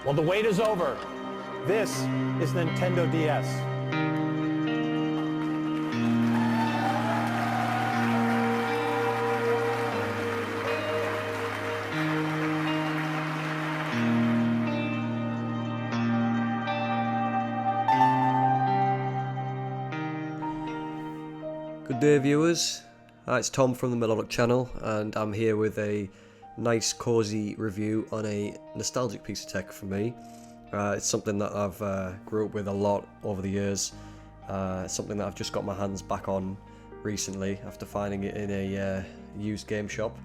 Well, the wait is over. This is Nintendo DS. Good day, viewers. It's Tom from the Melodic channel, and I'm here with a nice cozy review on a nostalgic piece of tech for me. It's something that I've grew up with a lot over the years. It's something that I've just got my hands back on recently after finding it in a used game shop.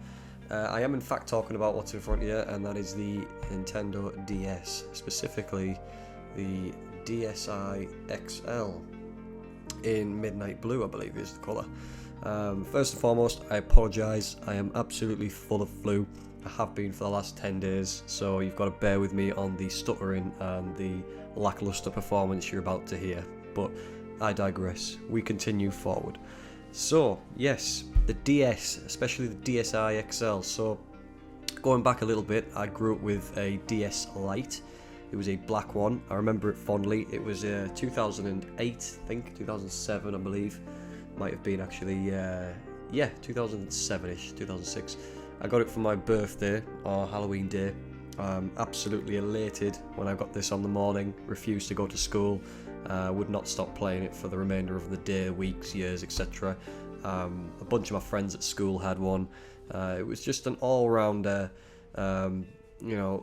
I am in fact talking about what's in front of you, and that is the Nintendo DS, specifically the DSi XL in Midnight Blue, I believe is the colour. First and foremost, I apologise, I am absolutely full of flu. I have been for the last 10 days, so you've got to bear with me on the stuttering and the lacklustre performance you're about to hear. But I digress, we continue forward. So, yes, the DS, especially the DSi XL. So, going back a little bit, I grew up with a DS Lite. It was a black one. I remember it fondly. It was 2008, I think, 2007, I believe. Might have been actually, yeah, 2007-ish, 2006. I got it for my birthday or Halloween day. Absolutely elated when I got this on the morning. Refused to go to school. Would not stop playing it for the remainder of the day, weeks, years, etc. A bunch of my friends at school had one. It was just an all-rounder.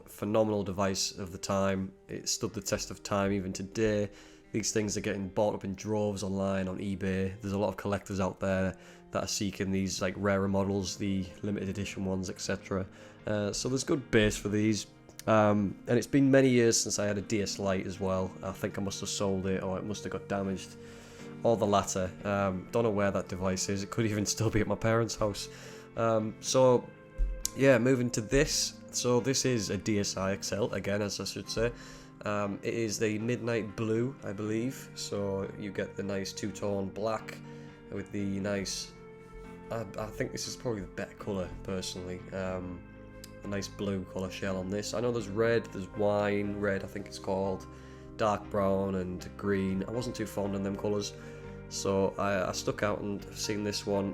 Phenomenal device of the time. It stood the test of time even today. These things are getting bought up in droves online on eBay. There's a lot of collectors out there that are seeking these like rarer models, the limited edition ones, etc. So there's good base for these. And it's been many years since I had a DS Lite as well. I think I must have sold it, or it must have got damaged, or the latter. Don't know where that device is. It could even still be at my parents' house. So yeah, moving to this. So this is a DSi XL, again, as I should say. It is the Midnight Blue, I believe. So you get the nice two-tone black with the nice... I think this is probably the better colour, personally. A nice blue colour shell on this. I know there's red, there's wine red, I think it's called. Dark brown and green. I wasn't too fond of them colours. So I stuck out and seen this one.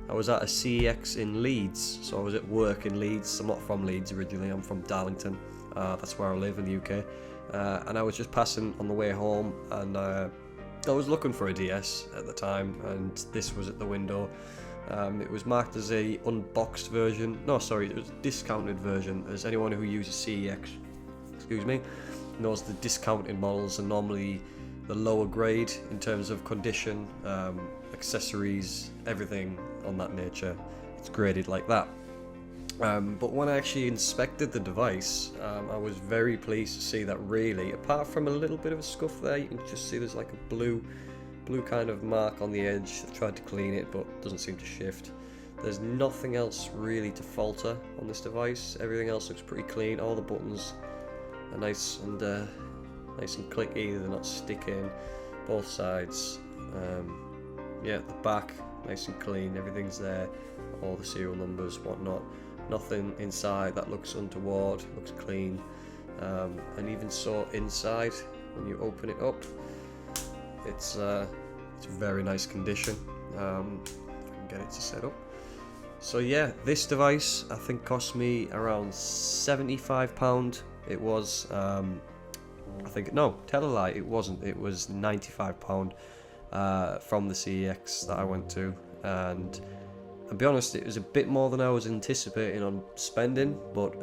I was at a CEX in Leeds, so I was at work in Leeds. I'm not from Leeds originally, I'm from Darlington. That's where I live in the UK. And I was just passing on the way home, and I was looking for a DS at the time, and this was at the window. It was marked as a unboxed version. No, sorry, it was a discounted version. As anyone who uses CEX, knows the discounted models are normally the lower grade in terms of condition, accessories, everything on that nature. It's graded like that. But when I actually inspected the device, I was very pleased to see that really, apart from a little bit of a scuff there, you can just see there's like a blue kind of mark on the edge. I've tried to clean it, but it doesn't seem to shift. There's nothing else really to falter on this device. Everything else looks pretty clean. All the buttons are nice and clicky. They're not sticking. Both sides. Yeah, the back nice and clean. Everything's there. All the serial numbers, whatnot. Nothing inside that looks untoward. Looks clean. And even so, inside when you open it up, it's very nice condition. If I can get it to set up. So yeah, this device I think cost me around £75. It was. Tell a lie, it wasn't. It was £95 from the CEX that I went to, and I'll be honest, it was a bit more than I was anticipating on spending, but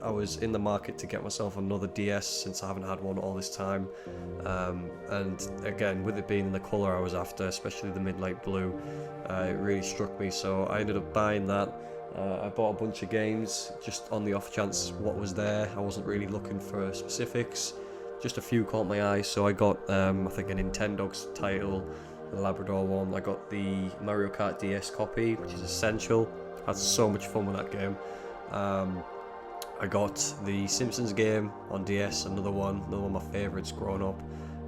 I was in the market to get myself another DS since I haven't had one all this time, and again, with it being the colour I was after, especially the Midnight Blue, it really struck me, so I ended up buying that. I bought a bunch of games just on the off chance what was there. I wasn't really looking for specifics. Just a few caught my eye, so I got I think a Nintendo's title, the Labrador one. I got the Mario Kart DS copy, which is essential. I had so much fun with that game. I got the Simpsons game on DS, another one of my favourites growing up,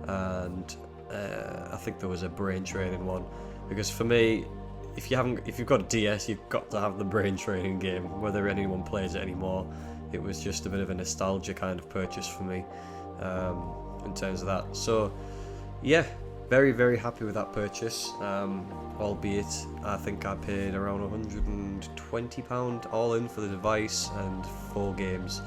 and I think there was a brain training one, because for me, if you've got a DS, you've got to have the brain training game, whether anyone plays it anymore. it was just a bit of a nostalgia kind of purchase for me in terms of that. So yeah, very, very happy with that purchase, albeit I think I paid around £120 all in for the device and 4 games.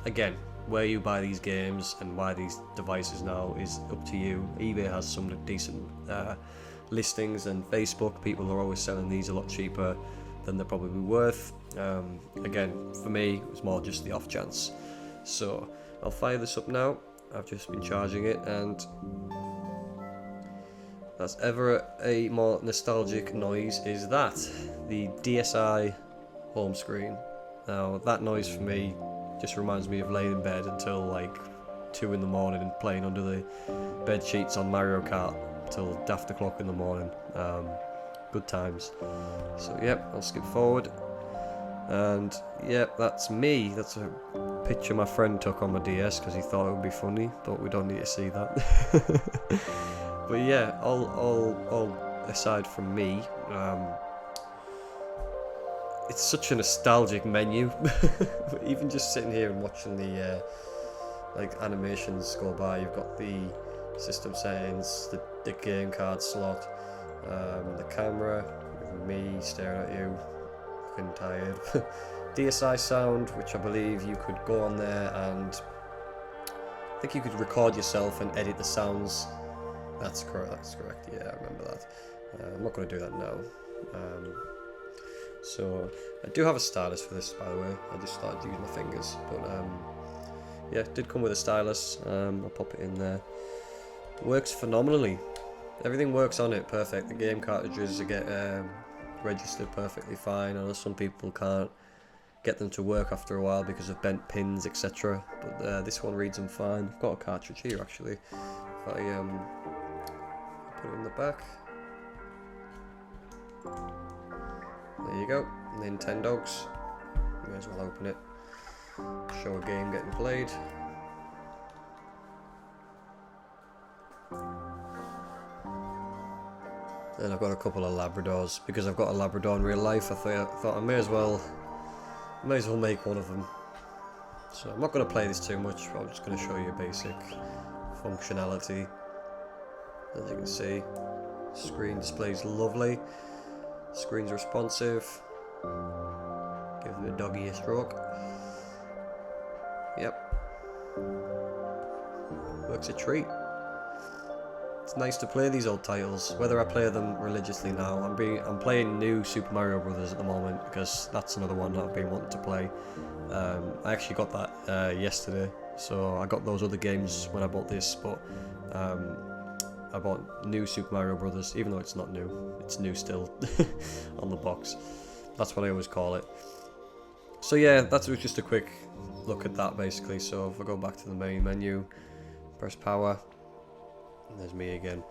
Again, where you buy these games and buy these devices now is up to you. eBay has some decent listings, and Facebook, people are always selling these a lot cheaper than they're probably worth. Again, for me, it was more just the off chance. So I'll fire this up now. I've just been charging it, and that's ever a more nostalgic noise is that, the DSi home screen. Now that noise for me just reminds me of laying in bed until like 2 in the morning and playing under the bed sheets on Mario Kart till daft o'clock in the morning. Good times. So yep, I'll skip forward, and yep, that's me. That's a picture my friend took on my DS because he thought it would be funny, but we don't need to see that. But yeah, all aside from me, it's such a nostalgic menu. Even just sitting here and watching the like animations go by, you've got the system settings, the game card slot, the camera with me staring at you, looking tired. DSi sound, which I believe you could go on there and I think you could record yourself and edit the sounds. That's correct, yeah, I remember that. I'm not going to do that now. So I do have a stylus for this, by the way. I just started using my fingers, but yeah, it did come with a stylus. I'll pop it in there. It works phenomenally. Everything works on it perfect. The game cartridges get registered perfectly fine. I know some people can't get them to work after a while because of bent pins, etc. But this one reads them fine. I've got a cartridge here actually. If I put it in the back. There you go, Nintendogs. May as well open it. Show a game getting played. And I've got a couple of Labradors. Because I've got a Labrador in real life, I thought I may as well make one of them. So I'm not going to play this too much, I'm just going to show you basic functionality. As you can see, screen displays lovely. Screen's responsive. Give the doggy a stroke. Yep. Works a treat. It's nice to play these old titles, whether I play them religiously now. I'm playing new Super Mario Brothers at the moment because that's another one that I've been wanting to play. I actually got that yesterday, so I got those other games when I bought this, but I bought new Super Mario Brothers, even though it's not new. It's new still on the box. That's what I always call it. So yeah, that was just a quick look at that basically. So if I go back to the main menu, press power, and there's me again.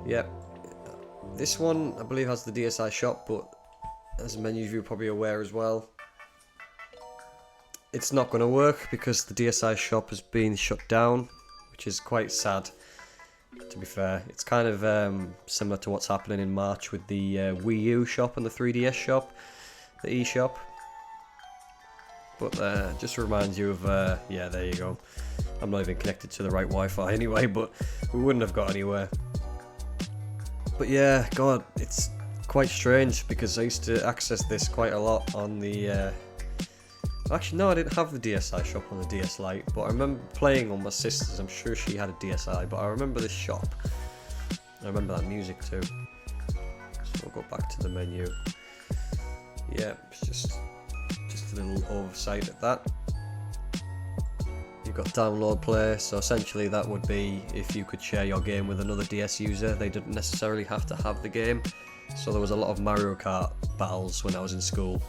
Yep, this one I believe has the DSi shop, but as many of you are probably aware as well, it's not going to work because the DSi shop has been shut down, which is quite sad. To be fair, it's kind of similar to what's happening in March with the Wii U shop and the 3DS shop, the eShop. But just reminds you of, yeah, there you go. I'm not even connected to the right Wi-Fi anyway, but we wouldn't have got anywhere. But yeah, God, it's quite strange because I used to access this quite a lot on the... Actually, no, I didn't have the DSi shop on the DS Lite, but I remember playing on my sister's. I'm sure she had a DSi, but I remember this shop. I remember that music too. So we'll go back to the menu. Yeah, it's just a little oversight at that. You've got download play, so essentially that would be if you could share your game with another DS user. They didn't necessarily have to have the game. So there was a lot of Mario Kart battles when I was in school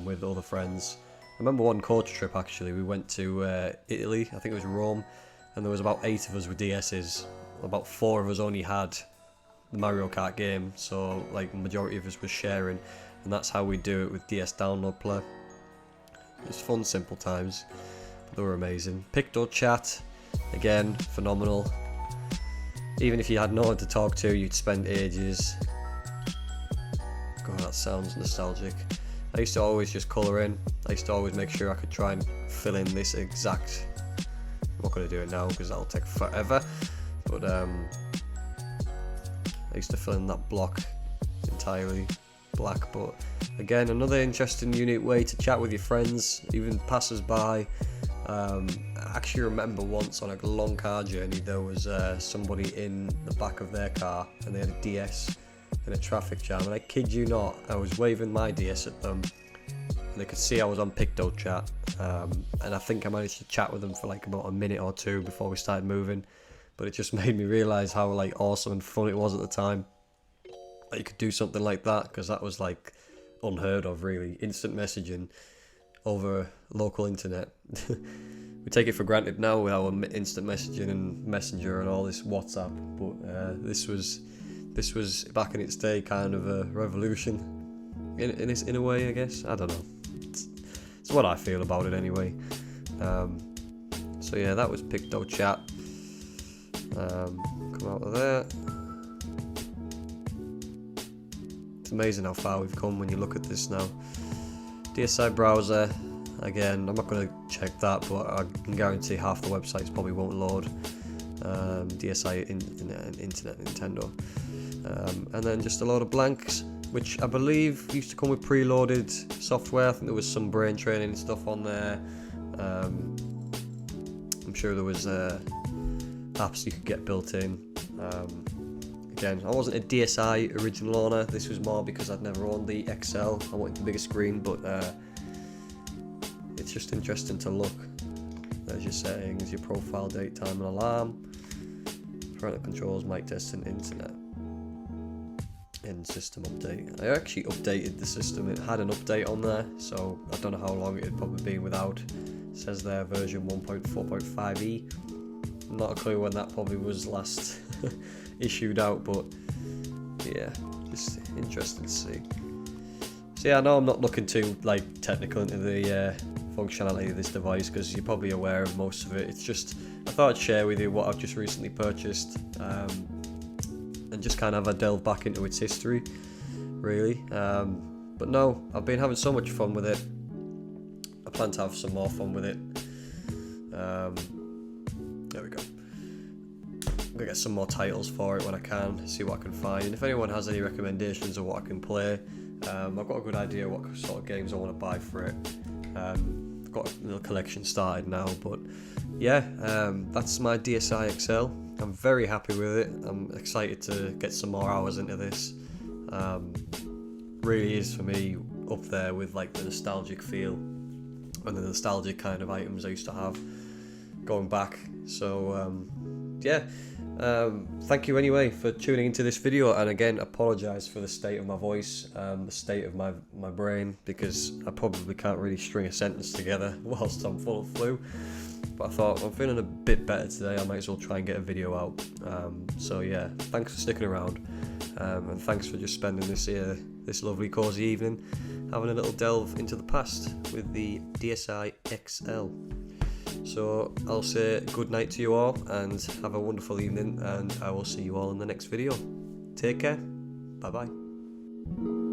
with other friends. I remember one coach trip actually, we went to Italy, I think it was Rome, and there was about 8 of us with DS's. About 4 of us only had the Mario Kart game, so like the majority of us was sharing, and that's how we do it with DS Download Play. It was fun, simple times, but they were amazing. Picto Chat, again, phenomenal. Even if you had no one to talk to, you'd spend ages. God, that sounds nostalgic. I used to always just colour in. I used to always make sure I could try and fill in this exact. I'm not going to do it now because that'll take forever. But I used to fill in that block entirely black. But again, another interesting, unique way to chat with your friends, even passers-by. I actually remember once on a long car journey, there was somebody in the back of their car and they had a DS in a traffic jam, and I kid you not, I was waving my DS at them and they could see I was on PictoChat, and I think I managed to chat with them for like about a minute or two before we started moving. But it just made me realise how like awesome and fun it was at the time that you could do something like that, because that was like unheard of, really. Instant messaging over local internet. We take it for granted now with our instant messaging and Messenger and all this WhatsApp, but this was back in its day kind of a revolution in a way, I guess. I don't know. It's what I feel about it anyway. So yeah, that was PictoChat. Come out of there. It's amazing how far we've come when you look at this now. DSi browser, again, I'm not going to check that, but I can guarantee half the websites probably won't load. DSi Internet Nintendo. And then just a load of blanks, which I believe used to come with preloaded software. I think there was some brain training stuff on there. I'm sure there was apps you could get built in. Again, I wasn't a DSi original owner. This was more because I'd never owned the XL. I wanted the bigger screen, but it's just interesting to look. There's your settings, your profile, date, time, and alarm. Parental controls, mic test, and internet. In system update. I actually updated the system. It had an update on there, so I don't know how long it had probably been without. It says there version 1.4.5e. Not a clue when that probably was last issued out, but yeah, just interesting to see. So yeah, I know I'm not looking too like technical into the functionality of this device, because you're probably aware of most of it. It's just, I thought I'd share with you what I've just recently purchased, and just kind of have a delve back into its history, really. But no, I've been having so much fun with it. I plan to have some more fun with it. There we go. I'm gonna get some more titles for it when I can, see what I can find. And if anyone has any recommendations of what I can play, I've got a good idea what sort of games I want to buy for it. I've got a little collection started now, but yeah, that's my DSi XL. I'm very happy with it. I'm excited to get some more hours into this. Really is for me up there with like the nostalgic feel and the nostalgic kind of items I used to have going back. So yeah, thank you anyway for tuning into this video, and again, apologise for the state of my voice, the state of my brain, because I probably can't really string a sentence together whilst I'm full of flu. But I thought, I'm feeling a bit better today, I might as well try and get a video out. So yeah, thanks for sticking around, and thanks for just spending this lovely cosy evening having a little delve into the past with the DSi XL. So I'll say good night to you all, and have a wonderful evening, and I will see you all in the next video. Take care. Bye bye.